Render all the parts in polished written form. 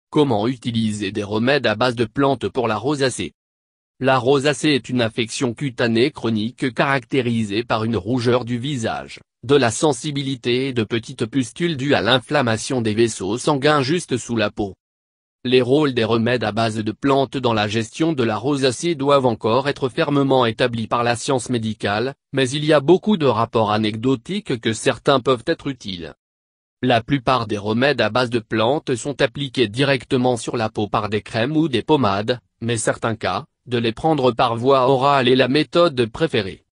Comment utiliser des remèdes à base de plantes pour la rosacée? La rosacée est une affection cutanée chronique caractérisée par une rougeur du visage, de la sensibilité et de petites pustules dues à l'inflammation des vaisseaux sanguins juste sous la peau. Les rôles des remèdes à base de plantes dans la gestion de la rosacée doivent encore être fermement établis par la science médicale, mais il y a beaucoup de rapports anecdotiques que certains peuvent être utiles. La plupart des remèdes à base de plantes sont appliqués directement sur la peau par des crèmes ou des pommades, mais certains cas, de les prendre par voie orale est la méthode préférée.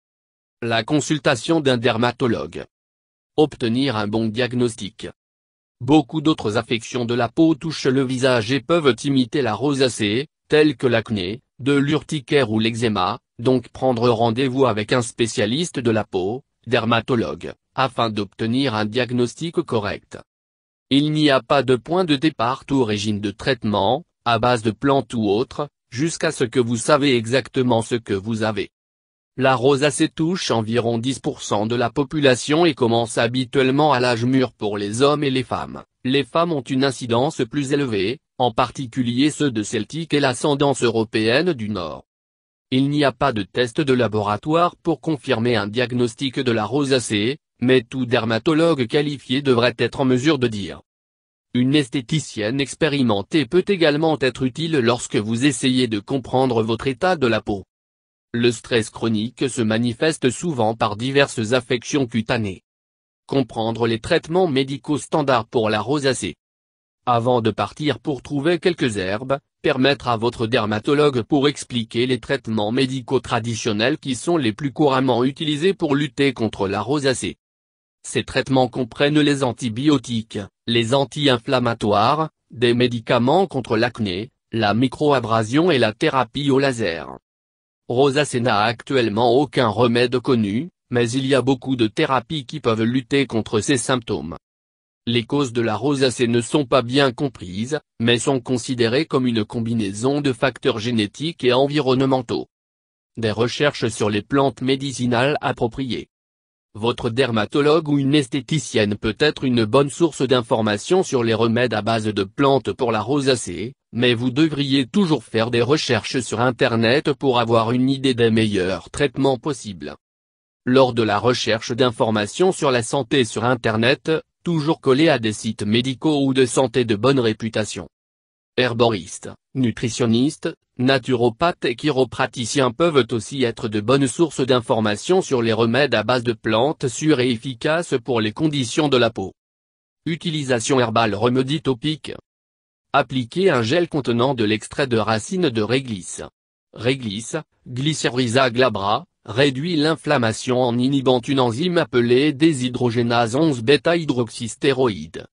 La consultation d'un dermatologue. Obtenir un bon diagnostic. Beaucoup d'autres affections de la peau touchent le visage et peuvent imiter la rosacée, telles que l'acné, de l'urticaire ou l'eczéma, donc prendre rendez-vous avec un spécialiste de la peau, dermatologue, afin d'obtenir un diagnostic correct. Il n'y a pas de point de départ ou régime de traitement, à base de plantes ou autres, jusqu'à ce que vous savez exactement ce que vous avez. La rosacée touche environ 10% de la population et commence habituellement à l'âge mûr pour les hommes et les femmes. Les femmes ont une incidence plus élevée, en particulier ceux de celtique et l'ascendance européenne du Nord. Il n'y a pas de test de laboratoire pour confirmer un diagnostic de la rosacée, mais tout dermatologue qualifié devrait être en mesure de dire. Une esthéticienne expérimentée peut également être utile lorsque vous essayez de comprendre votre état de la peau. Le stress chronique se manifeste souvent par diverses affections cutanées. Comprendre les traitements médicaux standards pour la rosacée. Avant de partir pour trouver quelques herbes, permettre à votre dermatologue pour expliquer les traitements médicaux traditionnels qui sont les plus couramment utilisés pour lutter contre la rosacée. Ces traitements comprennent les antibiotiques, les anti-inflammatoires, des médicaments contre l'acné, la microabrasion et la thérapie au laser. Rosacée n'a actuellement aucun remède connu, mais il y a beaucoup de thérapies qui peuvent lutter contre ces symptômes. Les causes de la rosacée ne sont pas bien comprises, mais sont considérées comme une combinaison de facteurs génétiques et environnementaux. Des recherches sur les plantes médicinales appropriées. Votre dermatologue ou une esthéticienne peut être une bonne source d'informations sur les remèdes à base de plantes pour la rosacée, mais vous devriez toujours faire des recherches sur Internet pour avoir une idée des meilleurs traitements possibles. Lors de la recherche d'informations sur la santé sur Internet, toujours collé à des sites médicaux ou de santé de bonne réputation. Herboristes, nutritionnistes, naturopathes et chiropraticiens peuvent aussi être de bonnes sources d'informations sur les remèdes à base de plantes sûres et efficaces pour les conditions de la peau. Utilisation herbale. Remède topique. Appliquer un gel contenant de l'extrait de racine de réglisse. Réglisse, Glycyrrhiza glabra, réduit l'inflammation en inhibant une enzyme appelée déshydrogénase 11 bêta-hydroxystéroïde.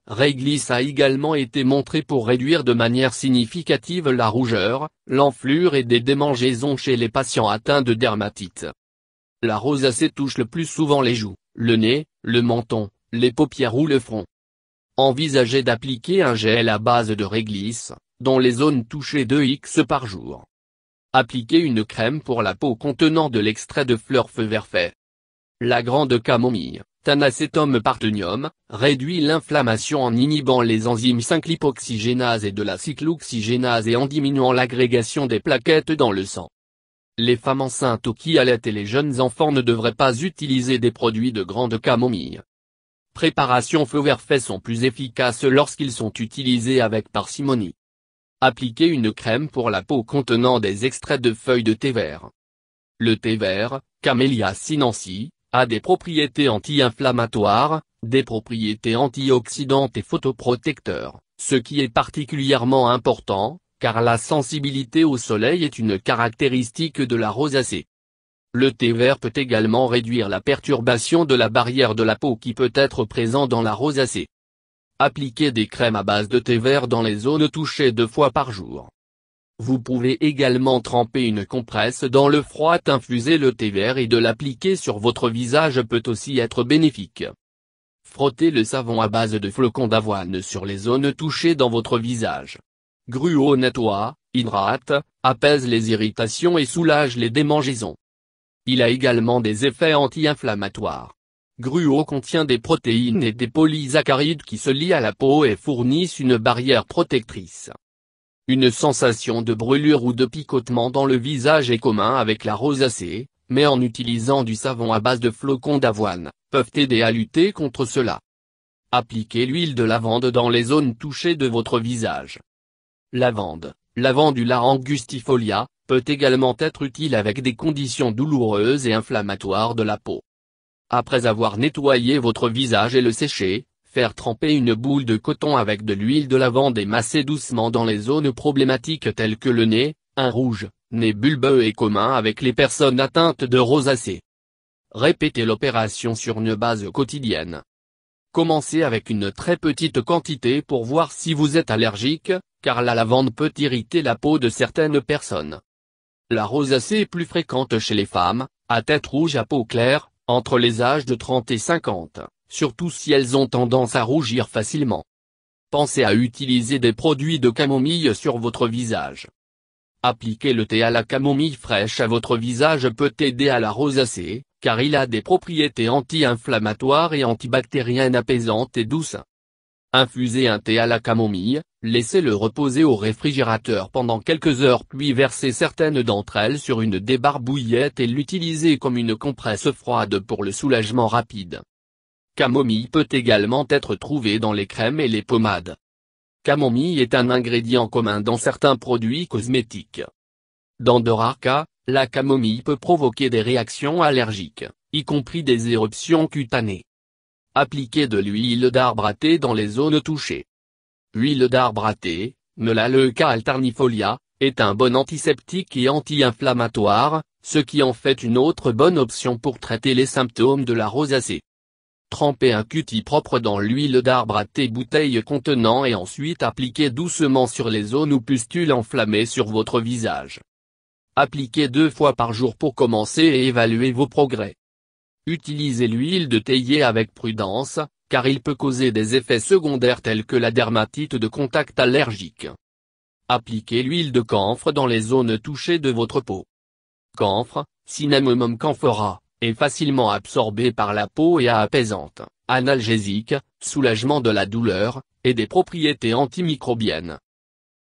Réglisse a également été montré pour réduire de manière significative la rougeur, l'enflure et des démangeaisons chez les patients atteints de dermatite. La rosacée touche le plus souvent les joues, le nez, le menton, les paupières ou le front. Envisagez d'appliquer un gel à base de réglisse, dans les zones touchées 2x par jour. Appliquez une crème pour la peau contenant de l'extrait de fleurs feu vert fait. La grande camomille, Tanacetum parthenium, réduit l'inflammation en inhibant les enzymes 5-lipoxygénase et de la cyclooxygénase et en diminuant l'agrégation des plaquettes dans le sang. Les femmes enceintes ou qui allaitent et les jeunes enfants ne devraient pas utiliser des produits de grande camomille. Préparations feu vert fait sont plus efficaces lorsqu'ils sont utilisés avec parcimonie. Appliquez une crème pour la peau contenant des extraits de feuilles de thé vert. Le thé vert, Camellia sinensis, a des propriétés anti-inflammatoires, des propriétés antioxydantes et photoprotecteurs, ce qui est particulièrement important, car la sensibilité au soleil est une caractéristique de la rosacée. Le thé vert peut également réduire la perturbation de la barrière de la peau qui peut être présent dans la rosacée. Appliquez des crèmes à base de thé vert dans les zones touchées 2 fois par jour. Vous pouvez également tremper une compresse dans le froid. Infuser le thé vert et de l'appliquer sur votre visage peut aussi être bénéfique. Frottez le savon à base de flocons d'avoine sur les zones touchées dans votre visage. Gruau nettoie, hydrate, apaise les irritations et soulage les démangeaisons. Il a également des effets anti-inflammatoires. Gruau contient des protéines et des polysaccharides qui se lient à la peau et fournissent une barrière protectrice. Une sensation de brûlure ou de picotement dans le visage est commun avec la rosacée, mais en utilisant du savon à base de flocons d'avoine, peuvent aider à lutter contre cela. Appliquez l'huile de lavande dans les zones touchées de votre visage. Lavande, Lavandula angustifolia, peut également être utile avec des conditions douloureuses et inflammatoires de la peau. Après avoir nettoyé votre visage et le séché, faire tremper une boule de coton avec de l'huile de lavande et masser doucement dans les zones problématiques telles que le nez, un rouge, nez bulbeux est commun avec les personnes atteintes de rosacée. Répétez l'opération sur une base quotidienne. Commencez avec une très petite quantité pour voir si vous êtes allergique, car la lavande peut irriter la peau de certaines personnes. La rosacée est plus fréquente chez les femmes, à tête rouge à peau claire, entre les âges de 30 et 50, surtout si elles ont tendance à rougir facilement. Pensez à utiliser des produits de camomille sur votre visage. Appliquer le thé à la camomille fraîche à votre visage peut aider à la rosacée, car il a des propriétés anti-inflammatoires et antibactériennes apaisantes et douces. Infusez un thé à la camomille, laissez-le reposer au réfrigérateur pendant quelques heures puis versez certaines d'entre elles sur une débarbouillette et l'utilisez comme une compresse froide pour le soulagement rapide. Camomille peut également être trouvée dans les crèmes et les pommades. Camomille est un ingrédient commun dans certains produits cosmétiques. Dans de rares cas, la camomille peut provoquer des réactions allergiques, y compris des éruptions cutanées. Appliquez de l'huile d'arbre à thé dans les zones touchées. Huile d'arbre à thé, Melaleuca alternifolia, est un bon antiseptique et anti-inflammatoire, ce qui en fait une autre bonne option pour traiter les symptômes de la rosacée. Trempez un cutis propre dans l'huile d'arbre à thé bouteille contenant et ensuite appliquez doucement sur les zones ou pustules enflammées sur votre visage. Appliquez 2 fois par jour pour commencer et évaluer vos progrès. Utilisez l'huile de théier avec prudence, car il peut causer des effets secondaires tels que la dermatite de contact allergique. Appliquez l'huile de camphre dans les zones touchées de votre peau. Camphre, Cinnamomum camphora, est facilement absorbée par la peau et apaisante, analgésique, soulagement de la douleur, et des propriétés antimicrobiennes.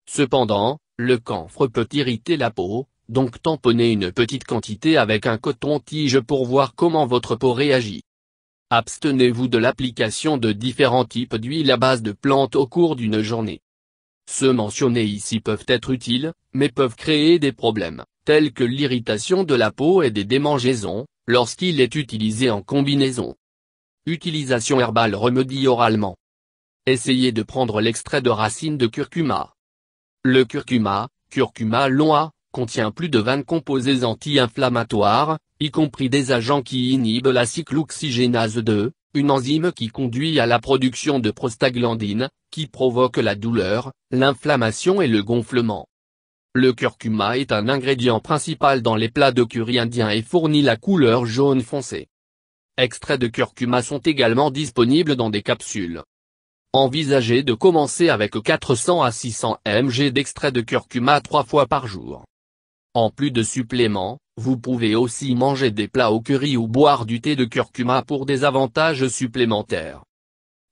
Cependant, le camphre peut irriter la peau, donc tamponnez une petite quantité avec un coton-tige pour voir comment votre peau réagit. Abstenez-vous de l'application de différents types d'huiles à base de plantes au cours d'une journée. Ceux mentionnés ici peuvent être utiles, mais peuvent créer des problèmes, tels que l'irritation de la peau et des démangeaisons, lorsqu'il est utilisé en combinaison. Utilisation herbale remedie oralement. Essayez de prendre l'extrait de racine de curcuma. Le curcuma, Curcuma longa, contient plus de 20 composés anti-inflammatoires, y compris des agents qui inhibent la cyclooxygénase 2, une enzyme qui conduit à la production de prostaglandine, qui provoque la douleur, l'inflammation et le gonflement. Le curcuma est un ingrédient principal dans les plats de curry indien et fournit la couleur jaune foncé. Extraits de curcuma sont également disponibles dans des capsules. Envisagez de commencer avec 400 à 600 mg d'extrait de curcuma 3 fois par jour. En plus de suppléments, vous pouvez aussi manger des plats au curry ou boire du thé de curcuma pour des avantages supplémentaires.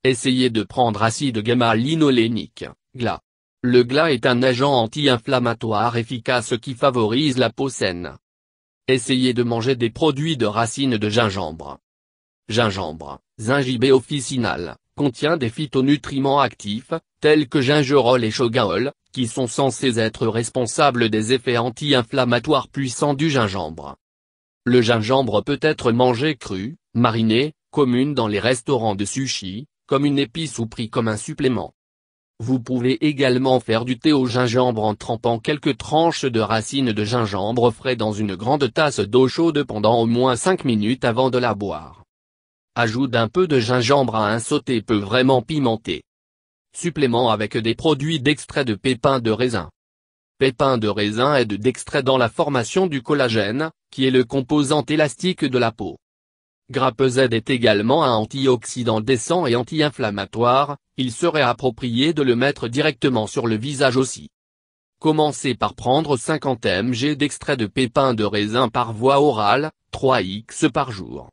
Essayez de prendre acide gamma-linolénique, GLA. Le GLA est un agent anti-inflammatoire efficace qui favorise la peau saine. Essayez de manger des produits de racines de gingembre. Gingembre, Zingiber officinal, contient des phytonutriments actifs, tels que gingerol et chogaol, qui sont censés être responsables des effets anti-inflammatoires puissants du gingembre. Le gingembre peut être mangé cru, mariné, commune dans les restaurants de sushi, comme une épice ou pris comme un supplément. Vous pouvez également faire du thé au gingembre en trempant quelques tranches de racines de gingembre frais dans une grande tasse d'eau chaude pendant au moins 5 minutes avant de la boire. Ajoute un peu de gingembre à un sauté peu vraiment pimenté. Supplément avec des produits d'extrait de pépins de raisin. Pépins de raisin aident d'extrait dans la formation du collagène, qui est le composant élastique de la peau. Grappe Z est également un antioxydant décent et anti-inflammatoire, il serait approprié de le mettre directement sur le visage aussi. Commencez par prendre 50 mg d'extrait de pépins de raisin par voie orale, 3x par jour.